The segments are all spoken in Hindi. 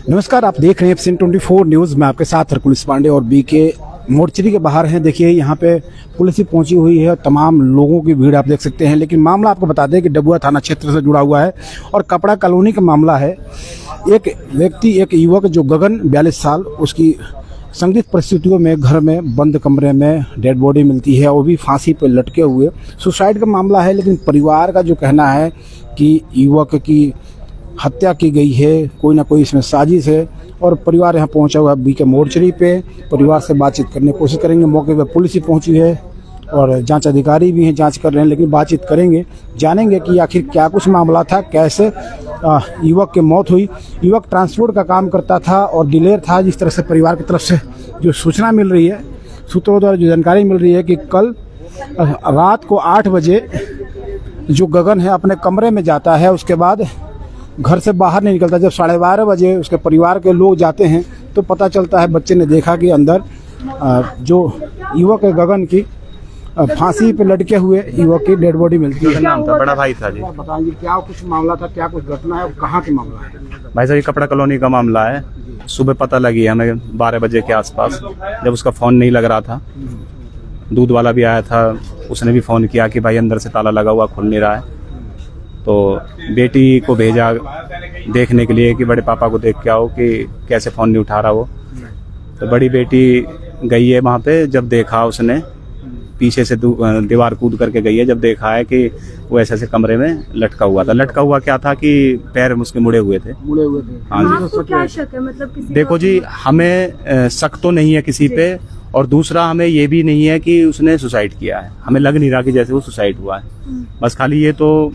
नमस्कार, आप देख रहे हैं एफसीएन 24 न्यूज़ में आपके साथ हरकुल पांडे और बीके मोर्चरी के बाहर हैं। देखिए यहाँ पे पुलिस भी पहुंची हुई है, तमाम लोगों की भीड़ आप देख सकते हैं। लेकिन मामला आपको बता दें कि डबुआ थाना क्षेत्र से जुड़ा हुआ है और कपड़ा कॉलोनी का मामला है। एक व्यक्ति, एक युवक जो गगन 42 साल, उसकी संदिग्ध परिस्थितियों में घर में बंद कमरे में डेड बॉडी मिलती है, वो भी फांसी पर लटके हुए। सुसाइड का मामला है, लेकिन परिवार का जो कहना है कि युवक की हत्या की गई है, कोई ना कोई इसमें साजिश है। और परिवार यहाँ पहुंचा हुआ है बीके मोर्चरी पे, परिवार से बातचीत करने की कोशिश करेंगे। मौके पर पुलिस भी पहुंची है और जांच अधिकारी भी हैं, जांच कर रहे हैं। लेकिन बातचीत करेंगे, जानेंगे कि आखिर क्या कुछ मामला था, कैसे युवक की मौत हुई। युवक ट्रांसपोर्ट का काम करता था और दिलेर था। जिस तरह से परिवार की तरफ से जो सूचना मिल रही है, सूत्रों द्वारा जो जानकारी मिल रही है कि कल रात को 8 बजे जो गगन है अपने कमरे में जाता है, उसके बाद घर से बाहर नहीं निकलता। जब 12:30 बजे उसके परिवार के लोग जाते हैं तो पता चलता है, बच्चे ने देखा कि अंदर जो युवक है गगन की फांसी पे लटके हुए युवक की डेड बॉडी मिलती है। नाम था, बड़ा भाई था जी। बताइए क्या कुछ मामला था, क्या कुछ घटना है और कहाँ की मामला है? भाई साहब, ये कपड़ा कॉलोनी का मामला है। सुबह पता लगी हमें 12 बजे के आसपास, जब उसका फ़ोन नहीं लग रहा था। दूध वाला भी आया था, उसने भी फ़ोन किया कि भाई अंदर से ताला लगा हुआ, खुल नहीं रहा है। तो बेटी को भेजा देखने के लिए कि बड़े पापा को देख के आओ कि कैसे फ़ोन नहीं उठा रहा वो। तो बड़ी बेटी गई है वहाँ पे। जब देखा उसने, पीछे से दीवार कूद करके गई है। जब देखा है कि वो ऐसे कमरे में लटका हुआ था। लटका हुआ क्या था कि पैर उसके मुड़े हुए थे। हाँ जी। आपको क्या शक है, मतलब किसी देखो जी, हमें शक तो नहीं है किसी पे, और दूसरा हमें ये भी नहीं है कि उसने सुसाइड किया है। हमें लग नहीं रहा कि जैसे वो सुसाइड हुआ है। बस खाली ये तो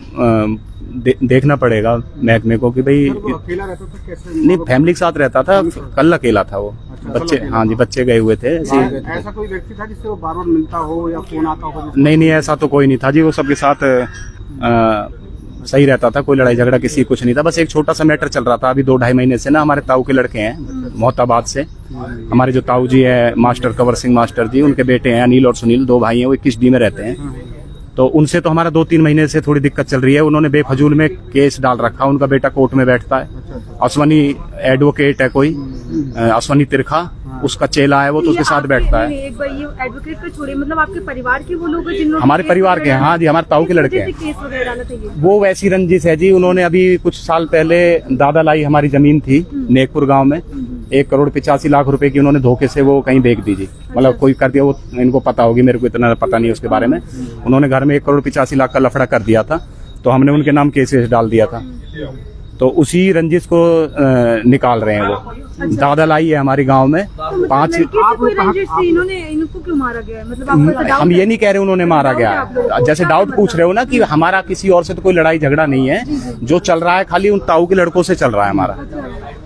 देखना पड़ेगा महकमे को कि भाई अकेला रहता था कैसे? नहीं, फैमिली के साथ रहता था। कल अकेला था वो। बच्चे, हाँ जी, बच्चे गए हुए थे। ऐसा कोई व्यक्ति था जिससे वो बार-बार मिलता हो या फोन आता हो? नहीं, ऐसा तो कोई नहीं था जी। वो सबके साथ सही रहता था, कोई लड़ाई झगड़ा किसी कुछ नहीं था। बस एक छोटा सा मैटर चल रहा था अभी 2-2.5 महीने से ना। हमारे ताऊ के लड़के हैं मोहताबाद से। हमारे जो ताऊ जी है मास्टर कंवर सिंह मास्टर जी, उनके बेटे हैं अनिल और सुनील, 2 भाई हैं। वो 21D में रहते हैं। तो उनसे तो हमारा 2-3 महीने से थोड़ी दिक्कत चल रही है। उन्होंने बेफजूल में केस डाल रखा। उनका बेटा कोर्ट में बैठता है। अश्वनी एडवोकेट है कोई, अश्वनी तिरखा, उसका चेला है वो, तो उसके साथ बैठता है। एक बार ये एडवोकेट को छोड़िए, मतलब आपके परिवार के वो लोग हैं जिन्होंने हमारे परिवार के हैं। हाँ जी, हमारे ताऊ के लड़के हैं। केस वगैरह डाला था ये? वो वैसी रंजिश है जी। उन्होंने अभी कुछ साल पहले दादा लाई हमारी जमीन थी नेकपुर गांव में, 1,85,00,000 रुपए की उन्होंने धोखे से वो कहीं बेच दी जी। मतलब कोई कर दिया, वो इनको पता होगी, मेरे को इतना पता नहीं है उसके बारे में। उन्होंने घर में 1,85,00,000 का लफड़ा कर दिया था, तो हमने उनके नाम केस डाल दिया था। तो उसी रंजिश को निकाल रहे हैं वो। दादा लाई है हमारी गांव में। 5 इनको क्यों मारा गया है? मतलब हम ये नहीं कह रहे उन्होंने मारा गया। जैसे डाउट पूछ रहे हो ना कि हमारा किसी और से तो कोई लड़ाई झगड़ा नहीं है। जो चल रहा है खाली उन ताऊ के लड़कों से चल रहा है हमारा।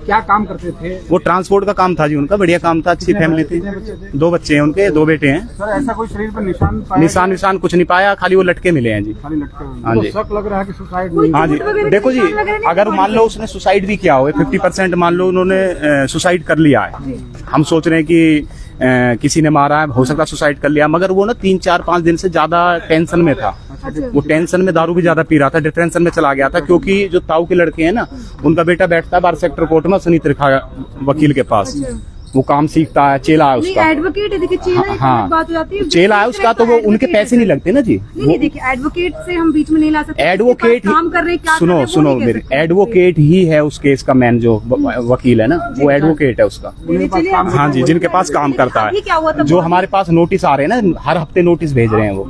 क्या काम करते थे वो? ट्रांसपोर्ट का काम था जी उनका। बढ़िया काम था, अच्छी फैमिली थी। 2 बच्चे हैं उनके, 2 बेटे हैं। सर, ऐसा कोई शरीर पर निशान पाया? निशान कुछ नहीं पाया, खाली वो लटके मिले हैं जी। खाली लटके हुए। हाँ जी। शक लग रहा है कि सुसाइड नहीं? हाँ जी। देखो जी, अगर मान लो उसने सुसाइड भी किया हो, 50% मान लो उन्होंने सुसाइड कर लिया है। हम सोच रहे हैं कि किसी ने मारा है, हो सकता है सुसाइड कर लिया। मगर वो ना 3-4-5 दिन से ज्यादा टेंशन में था। वो टेंशन में दारू भी ज्यादा पी रहा था, डिप्रेशन में चला गया था। क्योंकि जो ताऊ के लड़के हैं ना, उनका बेटा बैठता है 12 सेक्टर कोर्ट में सुनील त्रिखा वकील के पास। वो काम सीखता है, चेला है उसका। एडवोकेट है, देखिए चेला है, हाँ, बात हो जाती है। चेला है उसका, तो वो उनके पैसे नहीं लगते ना जी। नहीं, देखिए एडवोकेट से हम बीच में नहीं ला सकते। एडवोकेट काम कर रहे, क्या सुनो मेरे, एडवोकेट ही है उस केस का मेन जो वकील है ना, वो एडवोकेट है उसका। हाँ जी, जिनके पास काम करता है। जो हमारे पास नोटिस आ रहे हैं ना, हर हफ्ते नोटिस भेज रहे हैं वो।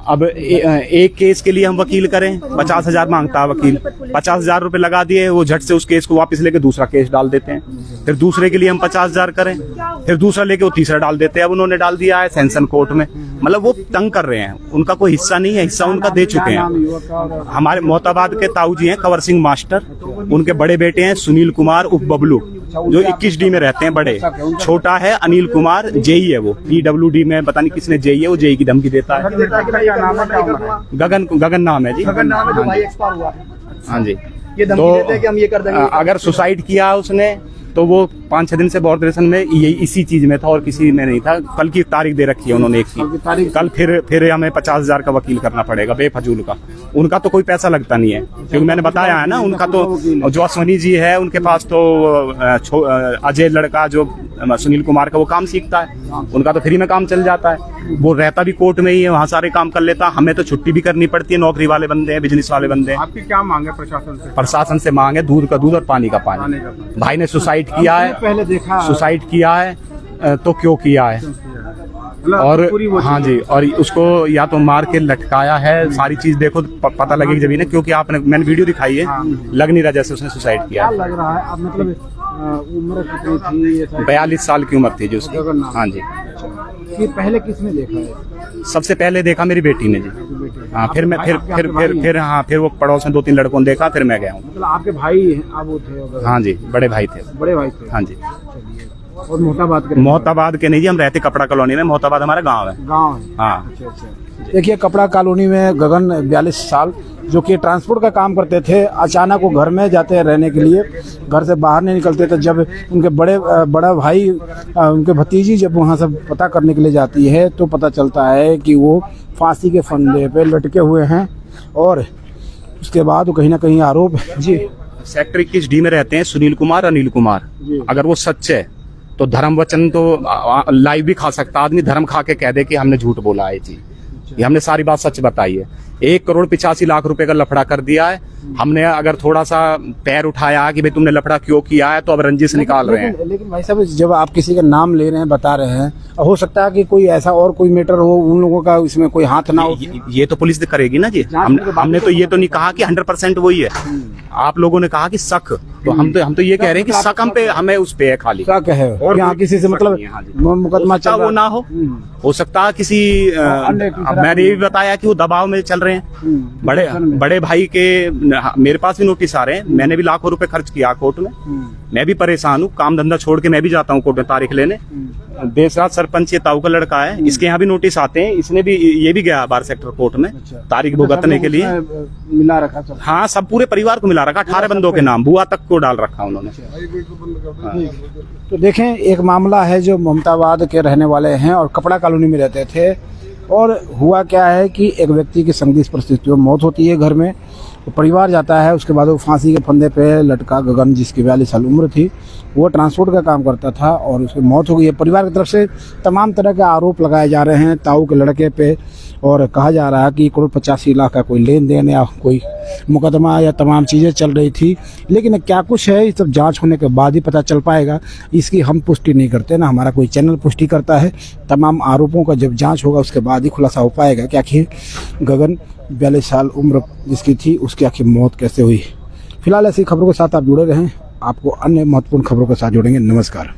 अब एक केस के लिए हम वकील करें, 50,000 मांगता है वकील। 50,000 रुपए लगा दिए, वो झट से उस केस को वापस लेके दूसरा केस डाल देते हैं। फिर दूसरे के लिए हम 50,000 करें, फिर दूसरा लेके वो तीसरा डाल देते हैं। अब उन्होंने डाल दिया है सेंसन कोर्ट में। मतलब वो तंग कर रहे हैं। उनका कोई हिस्सा नहीं है, हिस्सा उनका दे चुके हैं। हमारे मोहताबाद के ताऊ जी हैं कंवर सिंह मास्टर, उनके बड़े बेटे हैं सुनील कुमार उप बबलू, जो 21D में रहते हैं। बड़े छोटा है अनिल कुमार, जेई है वो। PWD में पता नहीं किसने जेई है, वो जेई की धमकी देता है। गगन नाम है जी। हाँ जी। ये धमकी देते हैं कि हम ये कर देंगे। अगर सुसाइड किया उसने तो वो 5-6 दिन से बॉर्डरेशन में ये इसी चीज में था और किसी में नहीं था। कल की तारीख दे रखी है उन्होंने एक की, कल फिर हमें 50,000 का वकील करना पड़ेगा बेफजूल का। उनका तो कोई पैसा लगता नहीं है, क्योंकि मैंने बताया है ना, उनका तो जो अश्वनी जी है उनके पास तो अजय लड़का जो सुनील कुमार का वो काम सीखता है, उनका तो फ्री में काम चल जाता है। वो रहता भी कोर्ट में ही है, वहाँ सारे काम कर लेता। हमें तो छुट्टी भी करनी पड़ती है, नौकरी वाले बंदे हैं, बिजनेस वाले बंदे हैं। आपकी क्या मांग है प्रशासन से? प्रशासन से मांग है दूध का दूध और पानी का पानी। भाई ने सुसाइड किया है, पहले देखा सुसाइड किया है तो क्यों किया है, और हाँ जी, और उसको या तो मार के लटकाया है, सारी चीज देखो पता लगेगी जब ना, क्योंकि मैंने वीडियो दिखाई है, लग नहीं रहा जैसे उसने सुसाइड किया। लग रहा है अब मतलब उम्र कितनी थी? 42 साल की उम्र थी जो उसकी। हाँ जी। कि पहले किसने देखा है? सबसे पहले देखा मेरी बेटी ने जी। हाँ, फिर मैं फिर वो पड़ोस में 2-3 लड़कों ने देखा, फिर मैं गया हूँ। मतलब आपके भाई आप वो थे? हाँ जी, बड़े भाई थे। बड़े भाई थे? हाँ जी। और मोहताबाद के नहीं जी, हम रहते कपड़ा कॉलोनी में। मोहताबाद हमारा गाँव है। गाँव है? हाँ। देखिए कपड़ा कॉलोनी में गगन 42 साल जो कि ट्रांसपोर्ट का काम करते थे, अचानक वो घर में जाते हैं रहने के लिए, घर से बाहर नहीं निकलते थे। जब उनके बड़ा भाई उनके भतीजी जब वहाँ से पता करने के लिए जाती है तो पता चलता है कि वो फांसी के फंदे पे लटके हुए हैं। और उसके बाद वो कहीं ना कहीं आरोप जी सेक्टर 21 डी में रहते हैं सुनील कुमार, अनिल कुमार। अगर वो सच है तो धर्म वचन तो लाइव भी खा सकता आदमी, धर्म खा के कह दे कि हमने झूठ बोला है जी, ये हमने सारी बात सच बताई है। 1,85,00,000 रुपए का लफड़ा कर दिया है हमने। अगर थोड़ा सा पैर उठाया कि भाई तुमने लफड़ा क्यों किया है, तो अब रंजिश निकाल रहे हैं। लेकिन भाई साहब जब आप किसी का नाम ले रहे हैं, बता रहे हैं, हो सकता है कि कोई ऐसा और कोई मैटर हो, उन लोगों का इसमें कोई हाथ ना हो। ये तो पुलिस करेगी ना जी। हमने तो ये तो नहीं कहा कि 100% वही है। आप लोगों ने कहा कि शक, तो हम तो ये कह रहे हैं कि शक हमें उस पे है खाली। शक है और यहाँ किसी से मतलब मुकदमा चल वो ना हो सकता किसी मैंने ये भी बताया कि वो दबाव में चल रहे हैं। बड़े भाई के मेरे पास भी नोटिस आ रहे हैं। मैंने भी लाखों रुपए खर्च किया कोर्ट में। मैं भी परेशान हूँ, काम धंधा छोड़ के मैं भी जाता हूँ कोर्ट में तारीख लेने। देशराज सरपंच ये ताऊ का लड़का है, इसके यहाँ भी नोटिस आते हैं। इसने भी ये भी गया बार सेक्टर कोर्ट में तारीख भुगतने के लिए। मिला रखा हाँ, सब पूरे परिवार को मिला रखा, 18 बंदों के नाम, बुआ तक को डाल रखा उन्होंने। तो देखें एक मामला है जो मोहम्मदाबाद के रहने वाले हैं और कपड़ा कॉलोनी में रहते थे। और हुआ क्या है कि एक व्यक्ति की संदिग्ध परिस्थितियों में मौत होती है घर में, तो परिवार जाता है। उसके बाद वो फांसी के फंदे पे लटका गगन, जिसकी 42 साल उम्र थी, वो ट्रांसपोर्ट का काम करता था और उसकी मौत हो गई है। परिवार की तरफ से तमाम तरह के आरोप लगाए जा रहे हैं ताऊ के लड़के पे, और कहा जा रहा है कि 1,85,00,000 का कोई लेन देन या कोई मुकदमा या तमाम चीज़ें चल रही थी। लेकिन क्या कुछ है, ये सब जांच होने के बाद ही पता चल पाएगा। इसकी हम पुष्टि नहीं करते ना, हमारा कोई चैनल पुष्टि करता है। तमाम आरोपों का जब जांच होगा उसके बाद ही खुलासा हो पाएगा कि आखिर गगन 42 साल उम्र जिसकी थी उसकी आखिर मौत कैसे हुई। फिलहाल ऐसी खबरों के साथ आप जुड़े रहें, आपको अन्य महत्वपूर्ण खबरों के साथ जोड़ेंगे। नमस्कार।